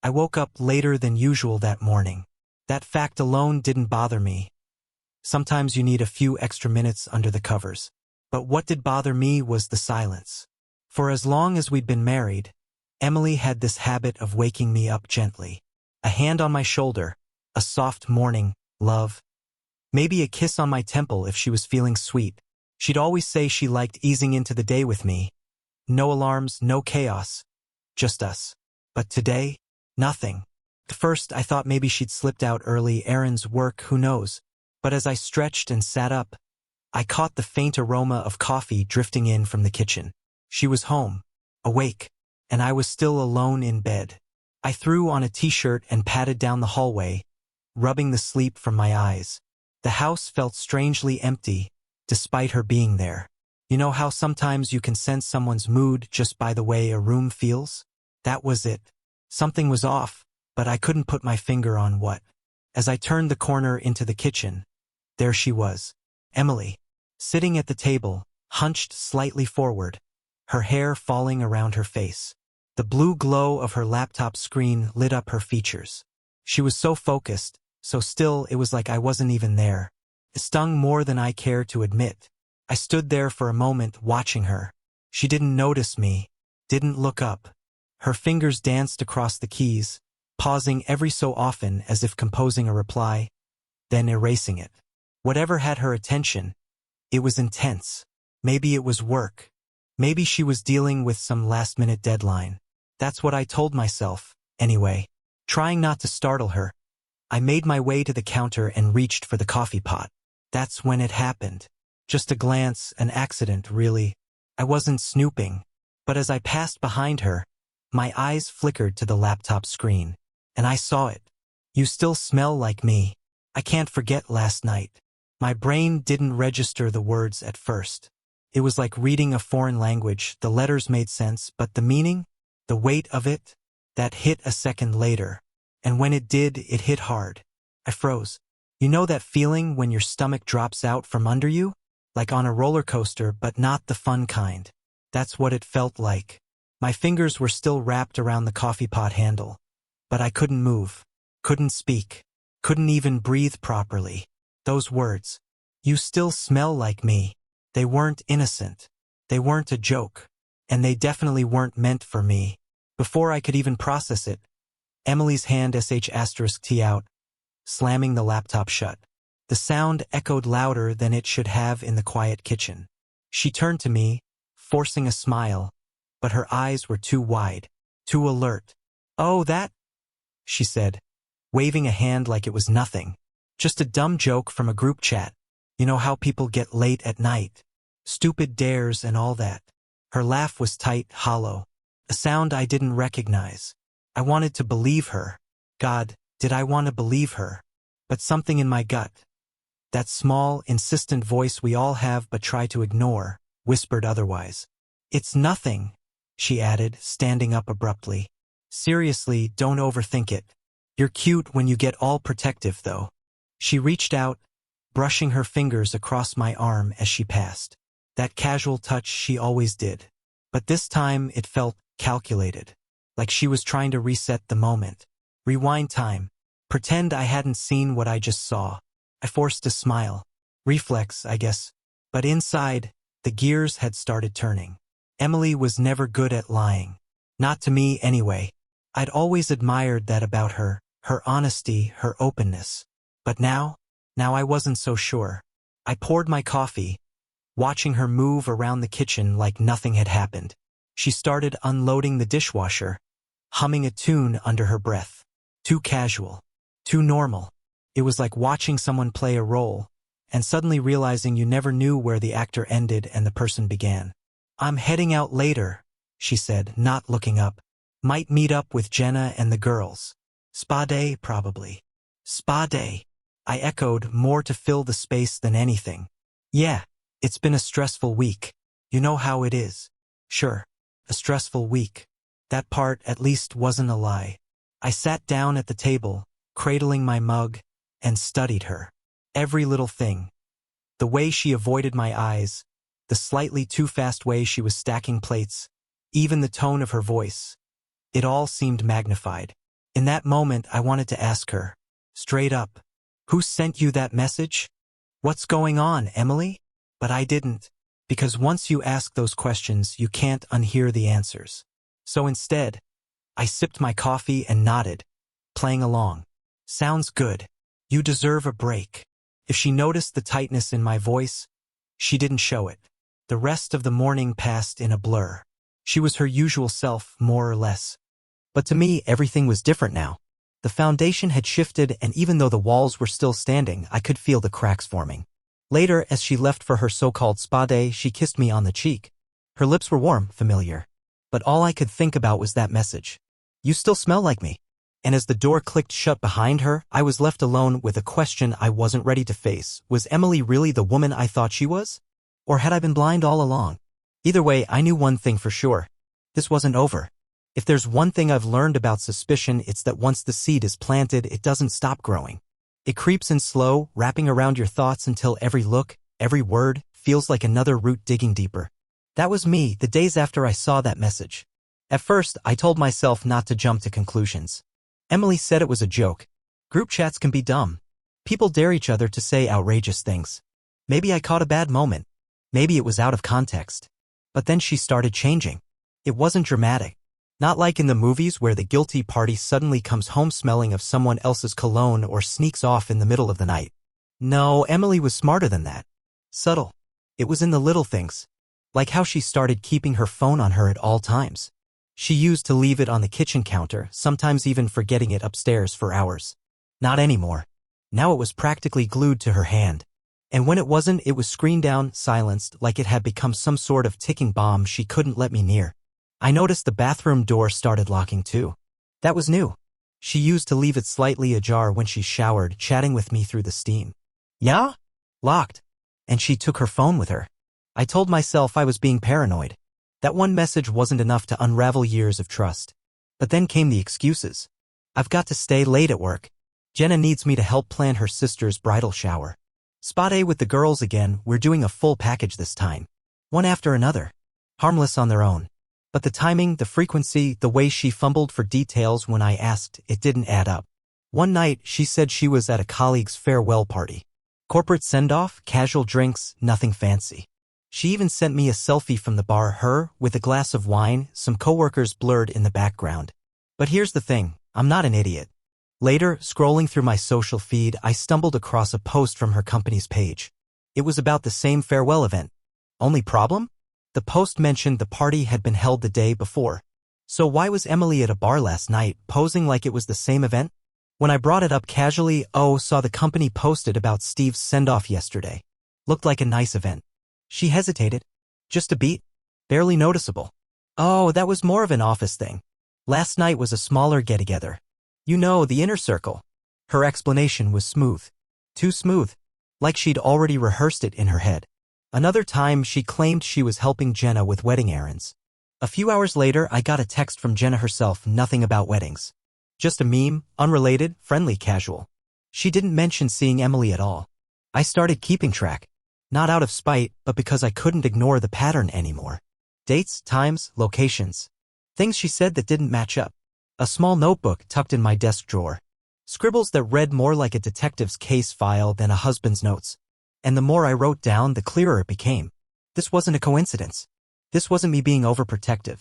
I woke up later than usual that morning. That fact alone didn't bother me. Sometimes you need a few extra minutes under the covers. But what did bother me was the silence. For as long as we'd been married, Emily had this habit of waking me up gently. A hand on my shoulder, a soft morning, love. Maybe a kiss on my temple if she was feeling sweet. She'd always say she liked easing into the day with me. No alarms, no chaos. Just us. But today, nothing. At first I thought maybe she'd slipped out early, errands, work, who knows. But as I stretched and sat up, I caught the faint aroma of coffee drifting in from the kitchen. She was home, awake, and I was still alone in bed. I threw on a t-shirt and padded down the hallway, rubbing the sleep from my eyes. The house felt strangely empty, despite her being there. You know how sometimes you can sense someone's mood just by the way a room feels? That was it. Something was off, but I couldn't put my finger on what. As I turned the corner into the kitchen, there she was, Emily, sitting at the table, hunched slightly forward, her hair falling around her face. The blue glow of her laptop screen lit up her features. She was so focused, so still it was like I wasn't even there. It stung more than I cared to admit. I stood there for a moment watching her. She didn't notice me, didn't look up. Her fingers danced across the keys, pausing every so often as if composing a reply, then erasing it. Whatever had her attention, it was intense. Maybe it was work. Maybe she was dealing with some last-minute deadline. That's what I told myself, anyway. Trying not to startle her, I made my way to the counter and reached for the coffee pot. That's when it happened. Just a glance, an accident, really. I wasn't snooping. But as I passed behind her, my eyes flickered to the laptop screen. And I saw it. You still smell like me. I can't forget last night. My brain didn't register the words at first. It was like reading a foreign language. The letters made sense, but the meaning, the weight of it, that hit a second later. And when it did, it hit hard. I froze. You know that feeling when your stomach drops out from under you? Like on a roller coaster, but not the fun kind. That's what it felt like. My fingers were still wrapped around the coffee pot handle. But I couldn't move. Couldn't speak. Couldn't even breathe properly. Those words. You still smell like me. They weren't innocent. They weren't a joke. And they definitely weren't meant for me. Before I could even process it, Emily's hand *T out, slamming the laptop shut. The sound echoed louder than it should have in the quiet kitchen. She turned to me, forcing a smile, but her eyes were too wide, too alert. "Oh, that," she said, waving a hand like it was nothing. "Just a dumb joke from a group chat. You know how people get late at night. Stupid dares and all that." Her laugh was tight, hollow, a sound I didn't recognize. I wanted to believe her. God, did I want to believe her? But something in my gut, that small, insistent voice we all have but try to ignore, whispered otherwise. "It's nothing," she added, standing up abruptly. "Seriously, don't overthink it. You're cute when you get all protective, though." She reached out, brushing her fingers across my arm as she passed. That casual touch she always did. But this time it felt calculated, like she was trying to reset the moment. Rewind time. Pretend I hadn't seen what I just saw. I forced a smile. Reflex, I guess. But inside, the gears had started turning. Emily was never good at lying. Not to me, anyway. I'd always admired that about her, her honesty, her openness. But now I wasn't so sure. I poured my coffee, watching her move around the kitchen like nothing had happened. She started unloading the dishwasher, humming a tune under her breath. Too casual. Too normal. It was like watching someone play a role, and suddenly realizing you never knew where the actor ended and the person began. "I'm heading out later," she said, not looking up. "Might meet up with Jenna and the girls. Spa day, probably." "Spa day," I echoed, more to fill the space than anything. "Yeah, it's been a stressful week. You know how it is." "Sure, a stressful week." That part, at least, wasn't a lie. I sat down at the table, cradling my mug, and studied her. Every little thing. The way she avoided my eyes, the slightly too fast way she was stacking plates, even the tone of her voice. It all seemed magnified. In that moment, I wanted to ask her, straight up, "Who sent you that message? What's going on, Emily?" But I didn't, because once you ask those questions, you can't unhear the answers. So instead, I sipped my coffee and nodded, playing along. "Sounds good. You deserve a break." If she noticed the tightness in my voice, she didn't show it. The rest of the morning passed in a blur. She was her usual self, more or less. But to me, everything was different now. The foundation had shifted, and even though the walls were still standing, I could feel the cracks forming. Later, as she left for her so-called spa day, she kissed me on the cheek. Her lips were warm, familiar. But all I could think about was that message. "You still smell like me." And as the door clicked shut behind her, I was left alone with a question I wasn't ready to face. Was Emily really the woman I thought she was? Or had I been blind all along? Either way, I knew one thing for sure. This wasn't over. If there's one thing I've learned about suspicion, it's that once the seed is planted, it doesn't stop growing. It creeps in slow, wrapping around your thoughts until every look, every word, feels like another root digging deeper. That was me the days after I saw that message. At first, I told myself not to jump to conclusions. Emily said it was a joke. Group chats can be dumb. People dare each other to say outrageous things. Maybe I caught a bad moment. Maybe it was out of context. But then she started changing. It wasn't dramatic. Not like in the movies where the guilty party suddenly comes home smelling of someone else's cologne or sneaks off in the middle of the night. No, Emily was smarter than that. Subtle. It was in the little things. Like how she started keeping her phone on her at all times. She used to leave it on the kitchen counter, sometimes even forgetting it upstairs for hours. Not anymore. Now it was practically glued to her hand. And when it wasn't, it was screened down, silenced, like it had become some sort of ticking bomb she couldn't let me near. I noticed the bathroom door started locking too. That was new. She used to leave it slightly ajar when she showered, chatting with me through the steam. Yeah? Locked. And she took her phone with her. I told myself I was being paranoid. That one message wasn't enough to unravel years of trust. But then came the excuses. I've got to stay late at work. Jenna needs me to help plan her sister's bridal shower. Spa day with the girls again, we're doing a full package this time. One after another. Harmless on their own. But the timing, the frequency, the way she fumbled for details when I asked, it didn't add up. One night, she said she was at a colleague's farewell party. Corporate send-off, casual drinks, nothing fancy. She even sent me a selfie from the bar, her, with a glass of wine, some coworkers blurred in the background. But here's the thing, I'm not an idiot. Later, scrolling through my social feed, I stumbled across a post from her company's page. It was about the same farewell event. Only problem? The post mentioned the party had been held the day before. So why was Emily at a bar last night, posing like it was the same event? When I brought it up casually, saw the company posted about Steve's send-off yesterday. Looked like a nice event. She hesitated. Just a beat? Barely noticeable. Oh, that was more of an office thing. Last night was a smaller get-together. You know, the inner circle. Her explanation was smooth. Too smooth. Like she'd already rehearsed it in her head. Another time, she claimed she was helping Jenna with wedding errands. A few hours later, I got a text from Jenna herself, nothing about weddings. Just a meme, unrelated, friendly, casual. She didn't mention seeing Emily at all. I started keeping track. Not out of spite, but because I couldn't ignore the pattern anymore. Dates, times, locations. Things she said that didn't match up. A small notebook tucked in my desk drawer. Scribbles that read more like a detective's case file than a husband's notes. And the more I wrote down, the clearer it became. This wasn't a coincidence. This wasn't me being overprotective.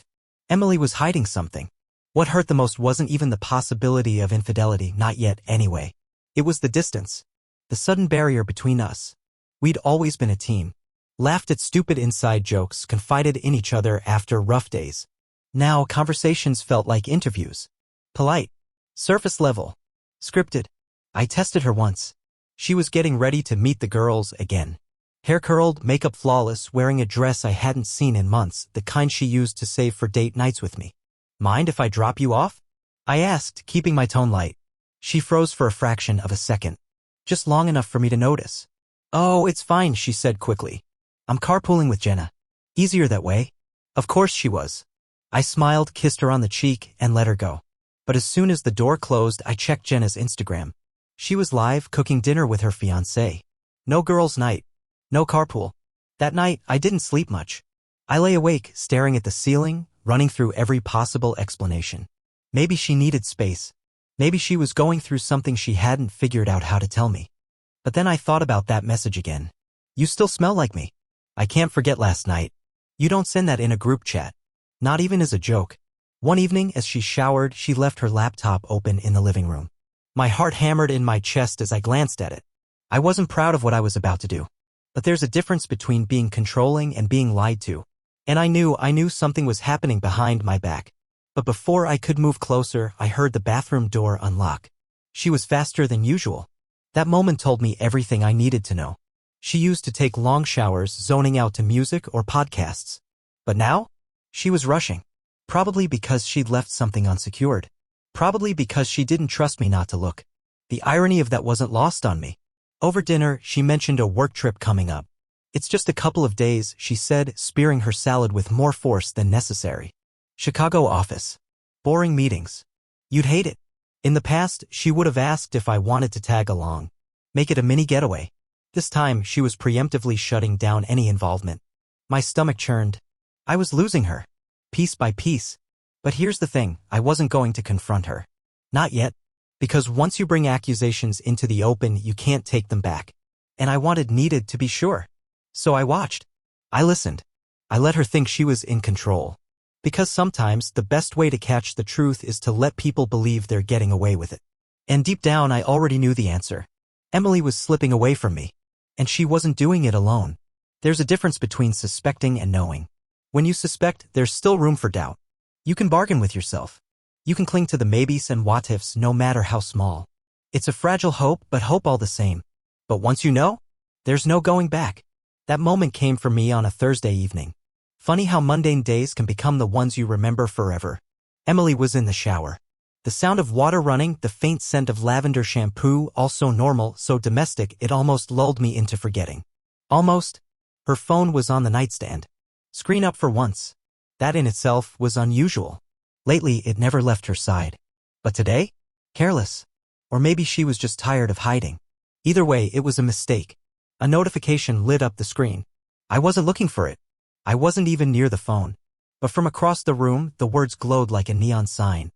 Emily was hiding something. What hurt the most wasn't even the possibility of infidelity, not yet anyway. It was the distance. The sudden barrier between us. We'd always been a team. Laughed at stupid inside jokes, confided in each other after rough days. Now, conversations felt like interviews. Polite. Surface level. Scripted. I tested her once. She was getting ready to meet the girls again. Hair curled, makeup flawless, wearing a dress I hadn't seen in months, the kind she used to save for date nights with me. Mind if I drop you off? I asked, keeping my tone light. She froze for a fraction of a second. Just long enough for me to notice. Oh, it's fine, she said quickly. I'm carpooling with Jenna. Easier that way. Of course she was. I smiled, kissed her on the cheek, and let her go. But as soon as the door closed, I checked Jenna's Instagram. She was live, cooking dinner with her fiancé. No girls' night. No carpool. That night, I didn't sleep much. I lay awake, staring at the ceiling, running through every possible explanation. Maybe she needed space. Maybe she was going through something she hadn't figured out how to tell me. But then I thought about that message again. You still smell like me. I can't forget last night. You don't send that in a group chat. Not even as a joke. One evening, as she showered, she left her laptop open in the living room. My heart hammered in my chest as I glanced at it. I wasn't proud of what I was about to do. But there's a difference between being controlling and being lied to. And I knew something was happening behind my back. But before I could move closer, I heard the bathroom door unlock. She was faster than usual. That moment told me everything I needed to know. She used to take long showers, zoning out to music or podcasts. But now? She was rushing. Probably because she'd left something unsecured. Probably because she didn't trust me not to look. The irony of that wasn't lost on me. Over dinner, she mentioned a work trip coming up. It's just a couple of days, she said, spearing her salad with more force than necessary. Chicago office. Boring meetings. You'd hate it. In the past, she would have asked if I wanted to tag along. Make it a mini getaway. This time, she was preemptively shutting down any involvement. My stomach churned. I was losing her. Piece by piece. But here's the thing, I wasn't going to confront her. Not yet. Because once you bring accusations into the open, you can't take them back. And I needed to be sure. So I watched. I listened. I let her think she was in control. Because sometimes the best way to catch the truth is to let people believe they're getting away with it. And deep down I already knew the answer. Emily was slipping away from me. And she wasn't doing it alone. There's a difference between suspecting and knowing. When you suspect, there's still room for doubt. You can bargain with yourself. You can cling to the maybes and what-ifs no matter how small. It's a fragile hope, but hope all the same. But once you know, there's no going back. That moment came for me on a Thursday evening. Funny how mundane days can become the ones you remember forever. Emily was in the shower. The sound of water running, the faint scent of lavender shampoo, all so normal, so domestic, it almost lulled me into forgetting. Almost. Her phone was on the nightstand. Screen up for once. That in itself was unusual. Lately, it never left her side. But today? Careless. Or maybe she was just tired of hiding. Either way, it was a mistake. A notification lit up the screen. I wasn't looking for it. I wasn't even near the phone. But from across the room, the words glowed like a neon sign.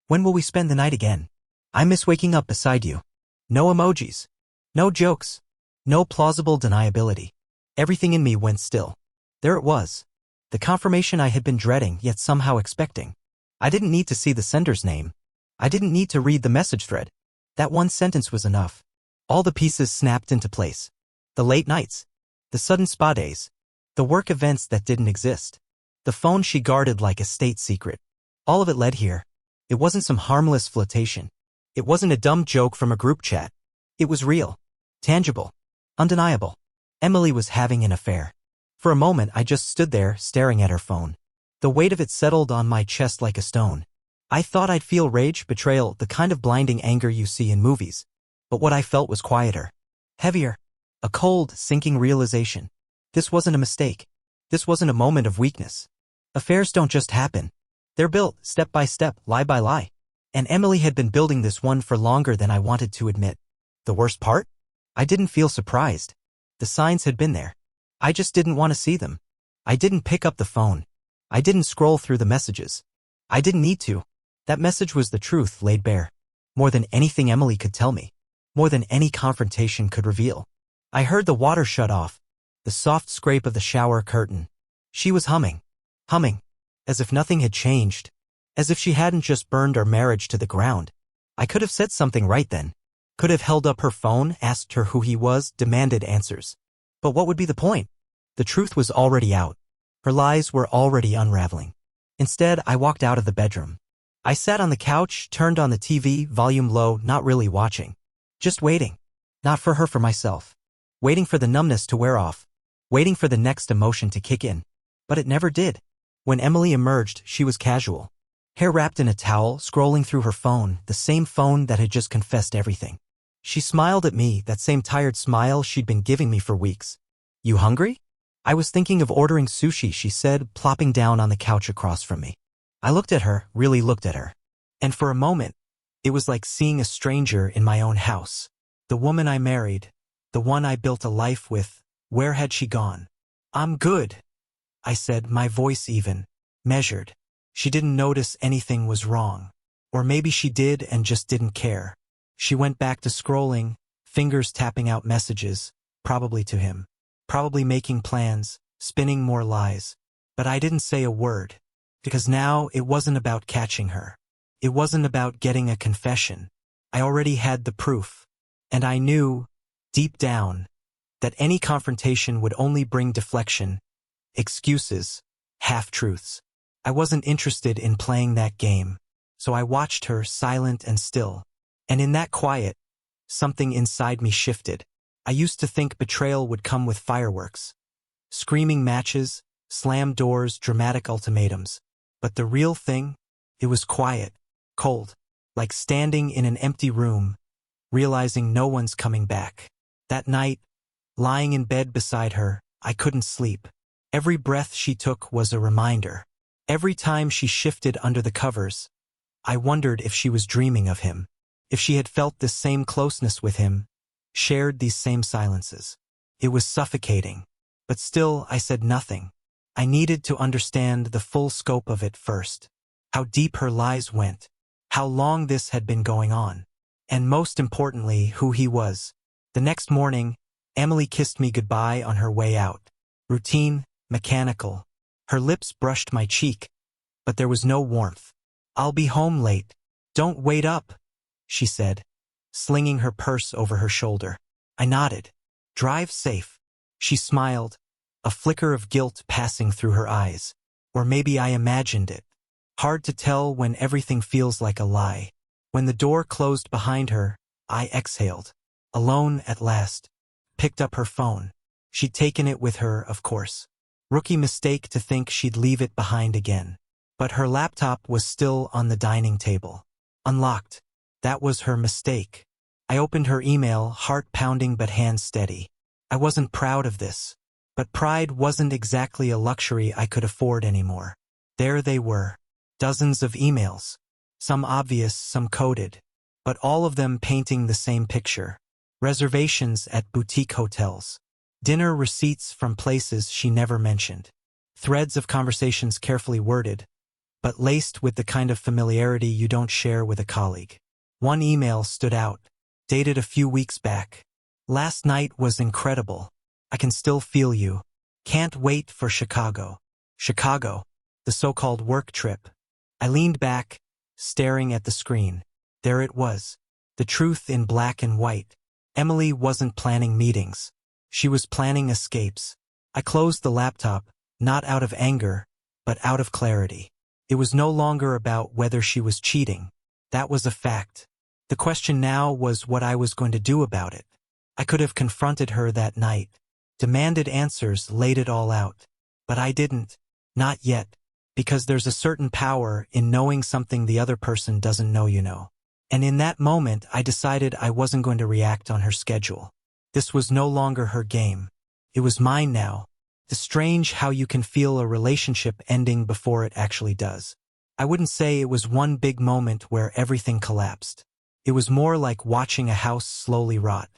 When will we spend the night again? I miss waking up beside you. No emojis. No jokes. No plausible deniability. Everything in me went still. There it was. The confirmation I had been dreading, yet somehow expecting. I didn't need to see the sender's name. I didn't need to read the message thread. That one sentence was enough. All the pieces snapped into place. The late nights. The sudden spa days. The work events that didn't exist. The phone she guarded like a state secret. All of it led here. It wasn't some harmless flirtation. It wasn't a dumb joke from a group chat. It was real. Tangible. Undeniable. Emily was having an affair. For a moment, I just stood there, staring at her phone. The weight of it settled on my chest like a stone. I thought I'd feel rage, betrayal, the kind of blinding anger you see in movies. But what I felt was quieter. Heavier. A cold, sinking realization. This wasn't a mistake. This wasn't a moment of weakness. Affairs don't just happen. They're built, step by step, lie by lie. And Emily had been building this one for longer than I wanted to admit. The worst part? I didn't feel surprised. The signs had been there. I just didn't want to see them. I didn't pick up the phone. I didn't scroll through the messages. I didn't need to. That message was the truth laid bare. More than anything Emily could tell me. More than any confrontation could reveal. I heard the water shut off. The soft scrape of the shower curtain. She was humming. Humming. As if nothing had changed. As if she hadn't just burned our marriage to the ground. I could have said something right then. Could have held up her phone, asked her who he was, demanded answers. But what would be the point? The truth was already out. Her lies were already unraveling. Instead, I walked out of the bedroom. I sat on the couch, turned on the TV, volume low, not really watching. Just waiting. Not for her, for myself. Waiting for the numbness to wear off. Waiting for the next emotion to kick in. But it never did. When Emily emerged, she was casual. Hair wrapped in a towel, scrolling through her phone, the same phone that had just confessed everything. She smiled at me, that same tired smile she'd been giving me for weeks. You hungry? I was thinking of ordering sushi, she said, plopping down on the couch across from me. I looked at her, really looked at her. And for a moment, it was like seeing a stranger in my own house. The woman I married, the one I built a life with, where had she gone? I'm good, I said, my voice even, measured. She didn't notice anything was wrong. Or maybe she did and just didn't care. She went back to scrolling, fingers tapping out messages, probably to him. Probably making plans, spinning more lies. But I didn't say a word. Because now it wasn't about catching her. It wasn't about getting a confession. I already had the proof. And I knew, deep down, that any confrontation would only bring deflection, excuses, half-truths. I wasn't interested in playing that game. So I watched her, silent and still. And in that quiet, something inside me shifted. I used to think betrayal would come with fireworks. Screaming matches, slammed doors, dramatic ultimatums. But the real thing? It was quiet, cold, like standing in an empty room, realizing no one's coming back. That night, lying in bed beside her, I couldn't sleep. Every breath she took was a reminder. Every time she shifted under the covers, I wondered if she was dreaming of him, if she had felt this same closeness with him, shared these same silences. It was suffocating. But still, I said nothing. I needed to understand the full scope of it first. How deep her lies went. How long this had been going on. And most importantly, who he was. The next morning, Emily kissed me goodbye on her way out. Routine, mechanical. Her lips brushed my cheek, but there was no warmth. "I'll be home late. Don't wait up," she said, slinging her purse over her shoulder. I nodded. "Drive safe." She smiled, a flicker of guilt passing through her eyes. Or maybe I imagined it. Hard to tell when everything feels like a lie. When the door closed behind her, I exhaled. Alone at last. Picked up her phone. She'd taken it with her, of course. Rookie mistake to think she'd leave it behind again. But her laptop was still on the dining table. Unlocked. That was her mistake. I opened her email, heart pounding but hands steady. I wasn't proud of this. But pride wasn't exactly a luxury I could afford anymore. There they were. Dozens of emails. Some obvious, some coded. But all of them painting the same picture. Reservations at boutique hotels. Dinner receipts from places she never mentioned. Threads of conversations carefully worded, but laced with the kind of familiarity you don't share with a colleague. One email stood out, dated a few weeks back. "Last night was incredible. I can still feel you. Can't wait for Chicago." Chicago, the so-called work trip. I leaned back, staring at the screen. There it was. The truth in black and white. Emily wasn't planning meetings. She was planning escapes. I closed the laptop, not out of anger, but out of clarity. It was no longer about whether she was cheating. That was a fact. The question now was what I was going to do about it. I could have confronted her that night, demanded answers, laid it all out. But I didn't. Not yet. Because there's a certain power in knowing something the other person doesn't know you know. And in that moment, I decided I wasn't going to react on her schedule. This was no longer her game. It was mine now. It's strange how you can feel a relationship ending before it actually does. I wouldn't say it was one big moment where everything collapsed. It was more like watching a house slowly rot.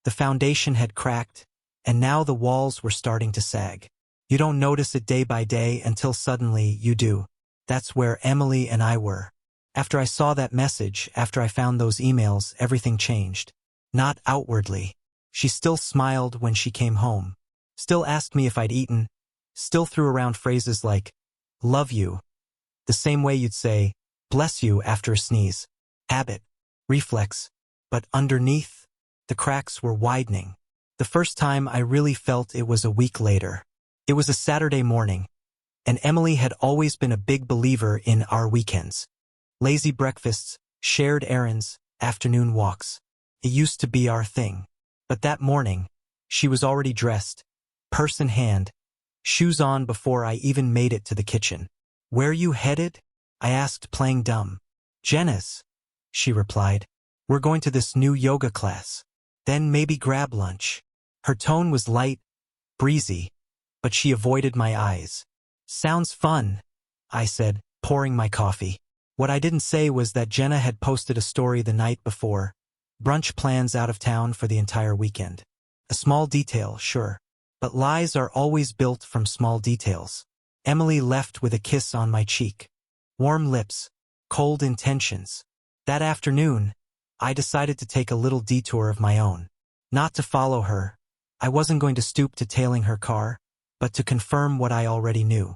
The foundation had cracked, and now the walls were starting to sag. You don't notice it day by day until suddenly you do. That's where Emily and I were. After I saw that message, after I found those emails, everything changed. Not outwardly. She still smiled when she came home. Still asked me if I'd eaten. Still threw around phrases like, "love you." The same way you'd say, "bless you" after a sneeze. Habit. Reflex. But underneath, the cracks were widening. The first time I really felt it was a week later. It was a Saturday morning, and Emily had always been a big believer in our weekends. Lazy breakfasts, shared errands, afternoon walks. It used to be our thing. But that morning, she was already dressed, purse in hand, shoes on before I even made it to the kitchen. "Where you headed?" I asked, playing dumb. "Jenna's," she replied. "We're going to this new yoga class. Then maybe grab lunch." Her tone was light, breezy, but she avoided my eyes. "Sounds fun," I said, pouring my coffee. What I didn't say was that Jenna had posted a story the night before. Brunch plans out of town for the entire weekend. A small detail, sure. But lies are always built from small details. Emily left with a kiss on my cheek. Warm lips, cold intentions. That afternoon, I decided to take a little detour of my own. Not to follow her. I wasn't going to stoop to tailing her car, but to confirm what I already knew.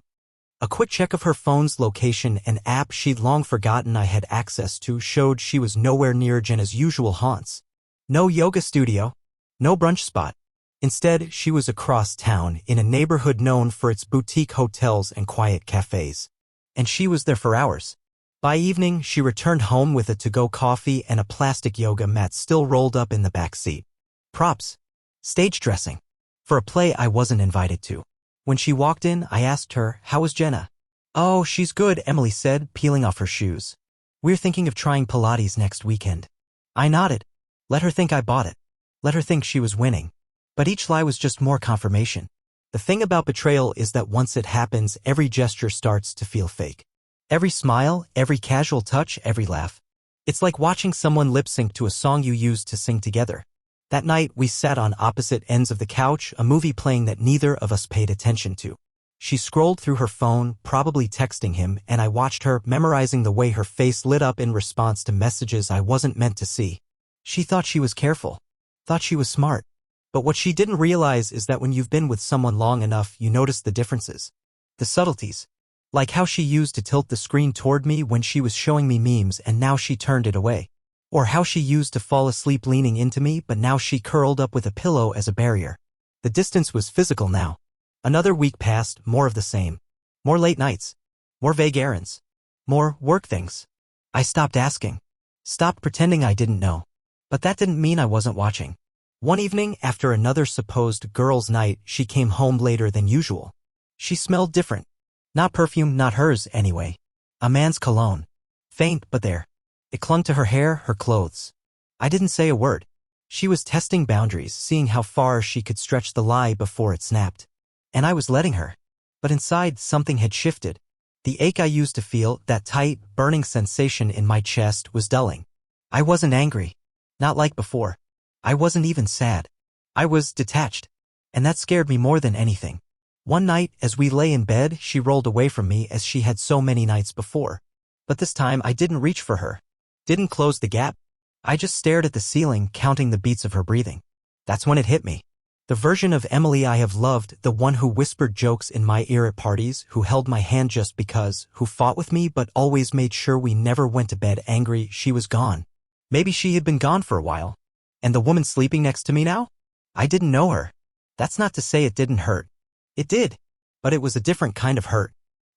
A quick check of her phone's location, an app she'd long forgotten I had access to, showed she was nowhere near Jenna's usual haunts. No yoga studio, no brunch spot. Instead, she was across town, in a neighborhood known for its boutique hotels and quiet cafes. And she was there for hours. By evening, she returned home with a to-go coffee and a plastic yoga mat still rolled up in the back seat. Props. Stage dressing. For a play I wasn't invited to. When she walked in, I asked her, "How was Jenna?" "Oh, she's good," Emily said, peeling off her shoes. "We're thinking of trying Pilates next weekend." I nodded. Let her think I bought it. Let her think she was winning. But each lie was just more confirmation. The thing about betrayal is that once it happens, every gesture starts to feel fake. Every smile, every casual touch, every laugh. It's like watching someone lip-sync to a song you used to sing together. That night, we sat on opposite ends of the couch, a movie playing that neither of us paid attention to. She scrolled through her phone, probably texting him, and I watched her, memorizing the way her face lit up in response to messages I wasn't meant to see. She thought she was careful. Thought she was smart. But what she didn't realize is that when you've been with someone long enough, you notice the differences. The subtleties. Like how she used to tilt the screen toward me when she was showing me memes and now she turned it away. Or how she used to fall asleep leaning into me but now she curled up with a pillow as a barrier. The distance was physical now. Another week passed, more of the same. More late nights. More vague errands. More work things. I stopped asking. Stopped pretending I didn't know. But that didn't mean I wasn't watching. One evening, after another supposed girls' night, she came home later than usual. She smelled different. Not perfume, not hers, anyway. A man's cologne. Faint, but there. It clung to her hair, her clothes. I didn't say a word. She was testing boundaries, seeing how far she could stretch the lie before it snapped. And I was letting her. But inside, something had shifted. The ache I used to feel, that tight, burning sensation in my chest, was dulling. I wasn't angry. Not like before. I wasn't even sad. I was detached. And that scared me more than anything. One night, as we lay in bed, she rolled away from me as she had so many nights before. But this time I didn't reach for her. Didn't close the gap. I just stared at the ceiling, counting the beats of her breathing. That's when it hit me. The version of Emily I have loved, the one who whispered jokes in my ear at parties, who held my hand just because, who fought with me but always made sure we never went to bed angry, she was gone. Maybe she had been gone for a while. And the woman sleeping next to me now? I didn't know her. That's not to say it didn't hurt. It did. But it was a different kind of hurt.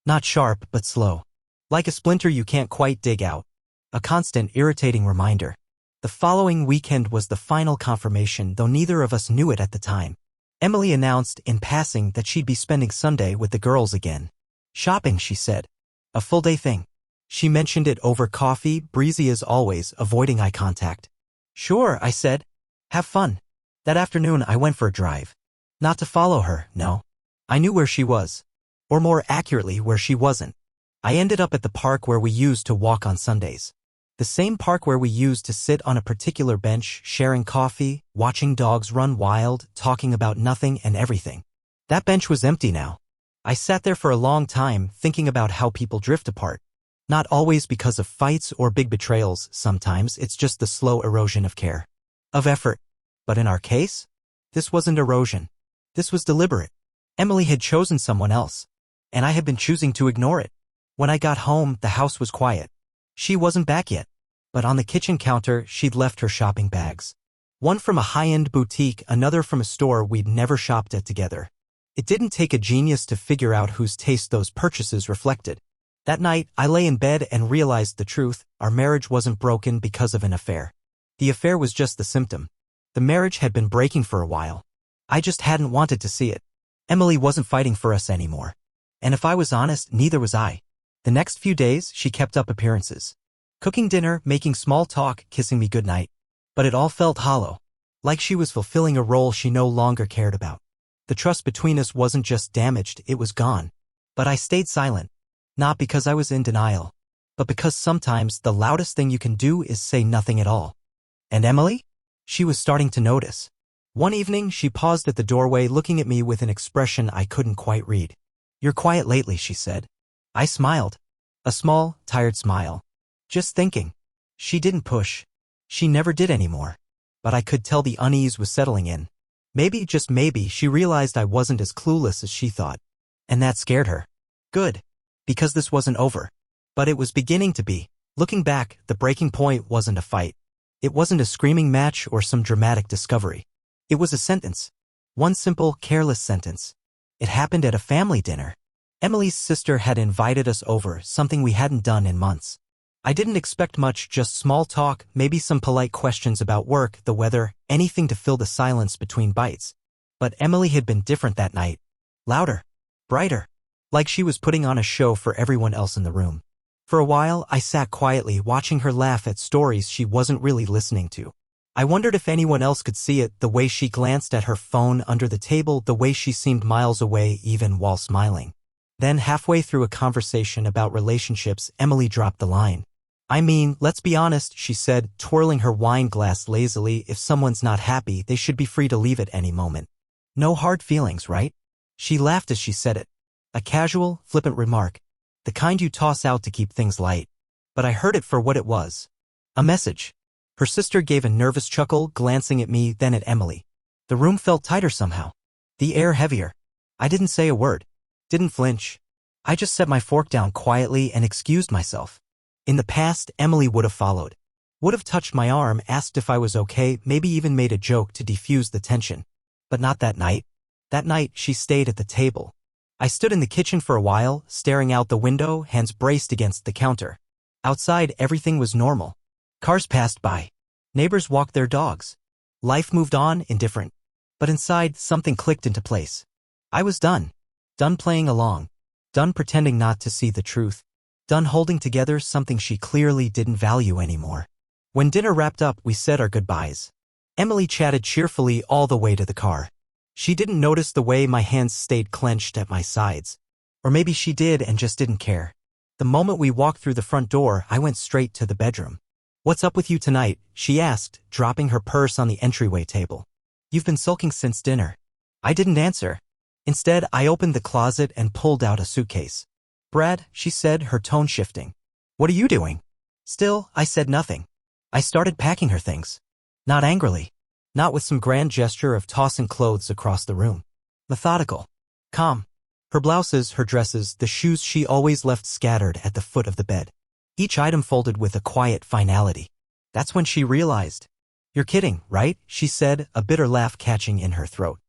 Not sharp, but slow. Like a splinter you can't quite dig out. A constant, irritating reminder. The following weekend was the final confirmation, though neither of us knew it at the time. Emily announced, in passing, that she'd be spending Sunday with the girls again. Shopping, she said. A full-day thing. She mentioned it over coffee, breezy as always, avoiding eye contact. Sure, I said. Have fun. That afternoon I went for a drive. Not to follow her, no. I knew where she was. Or more accurately, where she wasn't. I ended up at the park where we used to walk on Sundays. The same park where we used to sit on a particular bench, sharing coffee, watching dogs run wild, talking about nothing and everything. That bench was empty now. I sat there for a long time, thinking about how people drift apart. Not always because of fights or big betrayals, sometimes it's just the slow erosion of care. Of effort. But in our case, this wasn't erosion. This was deliberate. Emily had chosen someone else. And I had been choosing to ignore it. When I got home, the house was quiet. She wasn't back yet. But on the kitchen counter, she'd left her shopping bags. One from a high-end boutique, another from a store we'd never shopped at together. It didn't take a genius to figure out whose taste those purchases reflected. That night, I lay in bed and realized the truth. Our marriage wasn't broken because of an affair. The affair was just the symptom. The marriage had been breaking for a while. I just hadn't wanted to see it. Emily wasn't fighting for us anymore. And if I was honest, neither was I. The next few days, she kept up appearances. Cooking dinner, making small talk, kissing me goodnight. But it all felt hollow. Like she was fulfilling a role she no longer cared about. The trust between us wasn't just damaged, it was gone. But I stayed silent. Not because I was in denial. But because sometimes the loudest thing you can do is say nothing at all. And Emily? She was starting to notice. One evening, she paused at the doorway looking at me with an expression I couldn't quite read. "You're quiet lately," she said. I smiled. A small, tired smile. Just thinking. She didn't push. She never did anymore. But I could tell the unease was settling in. Maybe, just maybe, she realized I wasn't as clueless as she thought. And that scared her. Good. Because this wasn't over. But it was beginning to be. Looking back, the breaking point wasn't a fight. It wasn't a screaming match or some dramatic discovery. It was a sentence. One simple, careless sentence. It happened at a family dinner. Emily's sister had invited us over, something we hadn't done in months. I didn't expect much, just small talk, maybe some polite questions about work, the weather, anything to fill the silence between bites. But Emily had been different that night. Louder. Brighter. Like she was putting on a show for everyone else in the room. For a while, I sat quietly, watching her laugh at stories she wasn't really listening to. I wondered if anyone else could see it, the way she glanced at her phone under the table, the way she seemed miles away even while smiling. Then, halfway through a conversation about relationships, Emily dropped the line. I mean, let's be honest, she said, twirling her wine glass lazily, if someone's not happy, they should be free to leave at any moment. No hard feelings, right? She laughed as she said it. A casual, flippant remark. The kind you toss out to keep things light. But I heard it for what it was. A message. Her sister gave a nervous chuckle, glancing at me, then at Emily. The room felt tighter somehow. The air heavier. I didn't say a word. Didn't flinch. I just set my fork down quietly and excused myself. In the past, Emily would have followed. Would have touched my arm, asked if I was okay, maybe even made a joke to defuse the tension. But not that night. That night, she stayed at the table. I stood in the kitchen for a while, staring out the window, hands braced against the counter. Outside, everything was normal. Cars passed by. Neighbors walked their dogs. Life moved on, indifferent. But inside, something clicked into place. I was done. Done playing along. Done pretending not to see the truth. Done holding together something she clearly didn't value anymore. When dinner wrapped up, we said our goodbyes. Emily chatted cheerfully all the way to the car. She didn't notice the way my hands stayed clenched at my sides. Or maybe she did and just didn't care. The moment we walked through the front door, I went straight to the bedroom. What's up with you tonight? She asked, dropping her purse on the entryway table. You've been sulking since dinner. I didn't answer. Instead, I opened the closet and pulled out a suitcase. Brad, she said, her tone shifting. What are you doing? Still, I said nothing. I started packing her things. Not angrily. Not with some grand gesture of tossing clothes across the room. Methodical. Calm. Her blouses, her dresses, the shoes she always left scattered at the foot of the bed. Each item folded with a quiet finality. That's when she realized. You're kidding, right? She said, a bitter laugh catching in her throat.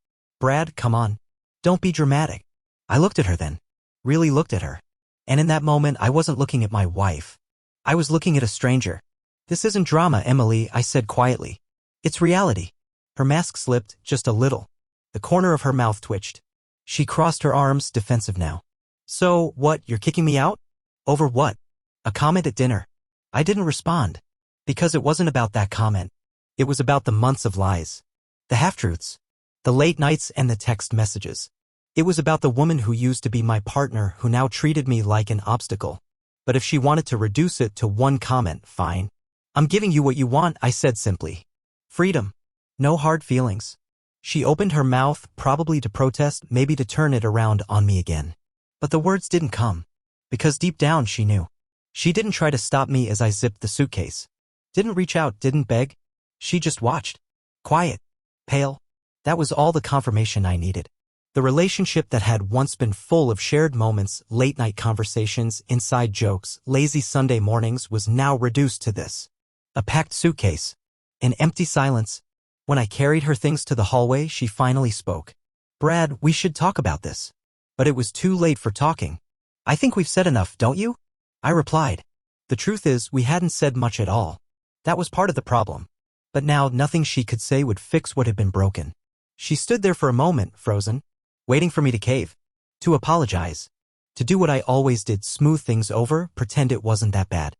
Brad, come on. Don't be dramatic. I looked at her then. Really looked at her. And in that moment, I wasn't looking at my wife. I was looking at a stranger. This isn't drama, Emily, I said quietly. It's reality. Her mask slipped, just a little. The corner of her mouth twitched. She crossed her arms, defensive now. So, what, you're kicking me out? Over what? A comment at dinner. I didn't respond. Because it wasn't about that comment. It was about the months of lies. The half-truths. The late nights and the text messages. It was about the woman who used to be my partner who now treated me like an obstacle. But if she wanted to reduce it to one comment, fine. I'm giving you what you want, I said simply. Freedom. No hard feelings. She opened her mouth, probably to protest, maybe to turn it around on me again. But the words didn't come. Because deep down she knew. She didn't try to stop me as I zipped the suitcase. Didn't reach out, didn't beg. She just watched. Quiet. Pale. That was all the confirmation I needed. The relationship that had once been full of shared moments, late-night conversations, inside jokes, lazy Sunday mornings was now reduced to this. A packed suitcase. An empty silence. When I carried her things to the hallway, she finally spoke. Brad, we should talk about this. But it was too late for talking. I think we've said enough, don't you? I replied. The truth is, we hadn't said much at all. That was part of the problem. But now, nothing she could say would fix what had been broken. She stood there for a moment, frozen. Waiting for me to cave. To apologize. To do what I always did, smooth things over, pretend it wasn't that bad.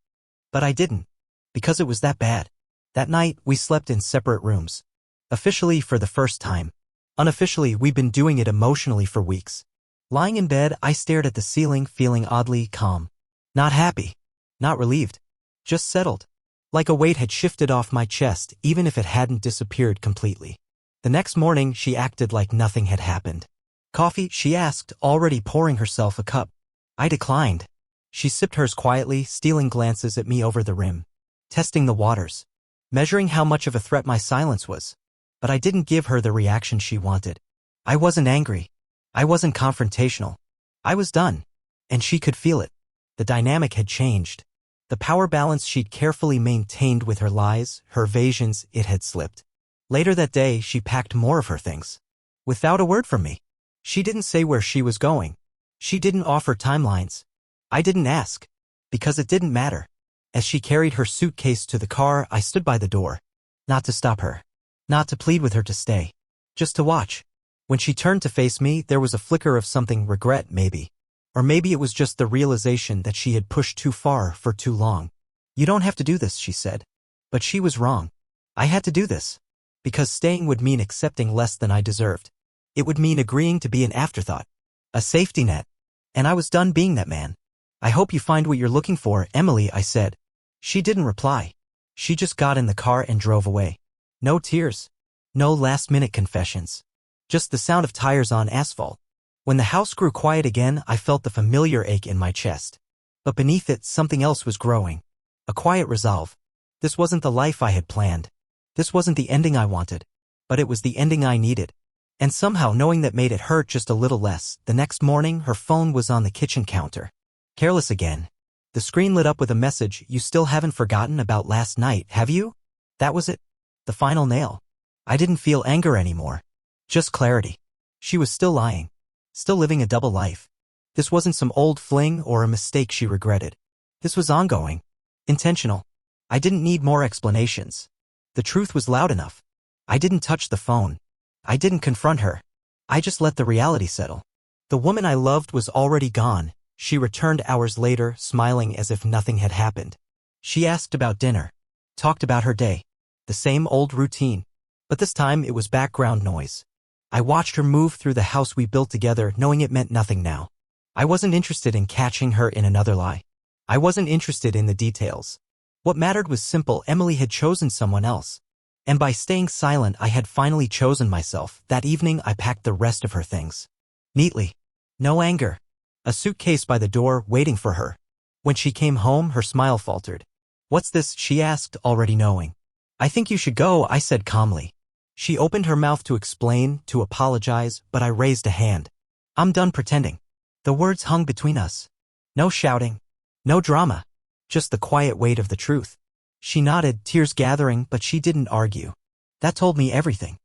But I didn't. Because it was that bad. That night, we slept in separate rooms. Officially for the first time. Unofficially, we'd been doing it emotionally for weeks. Lying in bed, I stared at the ceiling, feeling oddly calm. Not happy. Not relieved. Just settled. Like a weight had shifted off my chest, even if it hadn't disappeared completely. The next morning, she acted like nothing had happened. Coffee, she asked, already pouring herself a cup. I declined. She sipped hers quietly, stealing glances at me over the rim. testing the waters, measuring how much of a threat my silence was. But I didn't give her the reaction she wanted. I wasn't angry. I wasn't confrontational. I was done. And she could feel it. The dynamic had changed. The power balance she'd carefully maintained with her lies, her evasions, it had slipped. Later that day, she packed more of her things. Without a word from me. She didn't say where she was going. She didn't offer timelines. I didn't ask. Because it didn't matter. As she carried her suitcase to the car, I stood by the door. Not to stop her. Not to plead with her to stay. Just to watch. When she turned to face me, there was a flicker of something, regret maybe. Or maybe it was just the realization that she had pushed too far for too long. You don't have to do this, she said. But she was wrong. I had to do this. Because staying would mean accepting less than I deserved. It would mean agreeing to be an afterthought. A safety net. And I was done being that man. I hope you find what you're looking for, Emily, I said. She didn't reply. She just got in the car and drove away. No tears. No last-minute confessions. Just the sound of tires on asphalt. When the house grew quiet again, I felt the familiar ache in my chest. But beneath it, something else was growing. A quiet resolve. This wasn't the life I had planned. This wasn't the ending I wanted. But it was the ending I needed. And somehow, knowing that made it hurt just a little less. The next morning, her phone was on the kitchen counter. Careless again. The screen lit up with a message, "You still haven't forgotten about last night, have you?" That was it. The final nail. I didn't feel anger anymore. Just clarity. She was still lying. Still living a double life. This wasn't some old fling or a mistake she regretted. This was ongoing. Intentional. I didn't need more explanations. The truth was loud enough. I didn't touch the phone. I didn't confront her. I just let the reality settle. The woman I loved was already gone. She returned hours later, smiling as if nothing had happened. She asked about dinner. Talked about her day. The same old routine. But this time it was background noise. I watched her move through the house we built together, knowing it meant nothing now. I wasn't interested in catching her in another lie. I wasn't interested in the details. What mattered was simple: Emily had chosen someone else. And by staying silent, I had finally chosen myself. That evening, I packed the rest of her things. Neatly. No anger. A suitcase by the door, waiting for her. When she came home, her smile faltered. "What's this?" she asked, already knowing. "I think you should go," I said calmly. She opened her mouth to explain, to apologize, but I raised a hand. "I'm done pretending." The words hung between us. No shouting. No drama. Just the quiet weight of the truth. She nodded, tears gathering, but she didn't argue. That told me everything.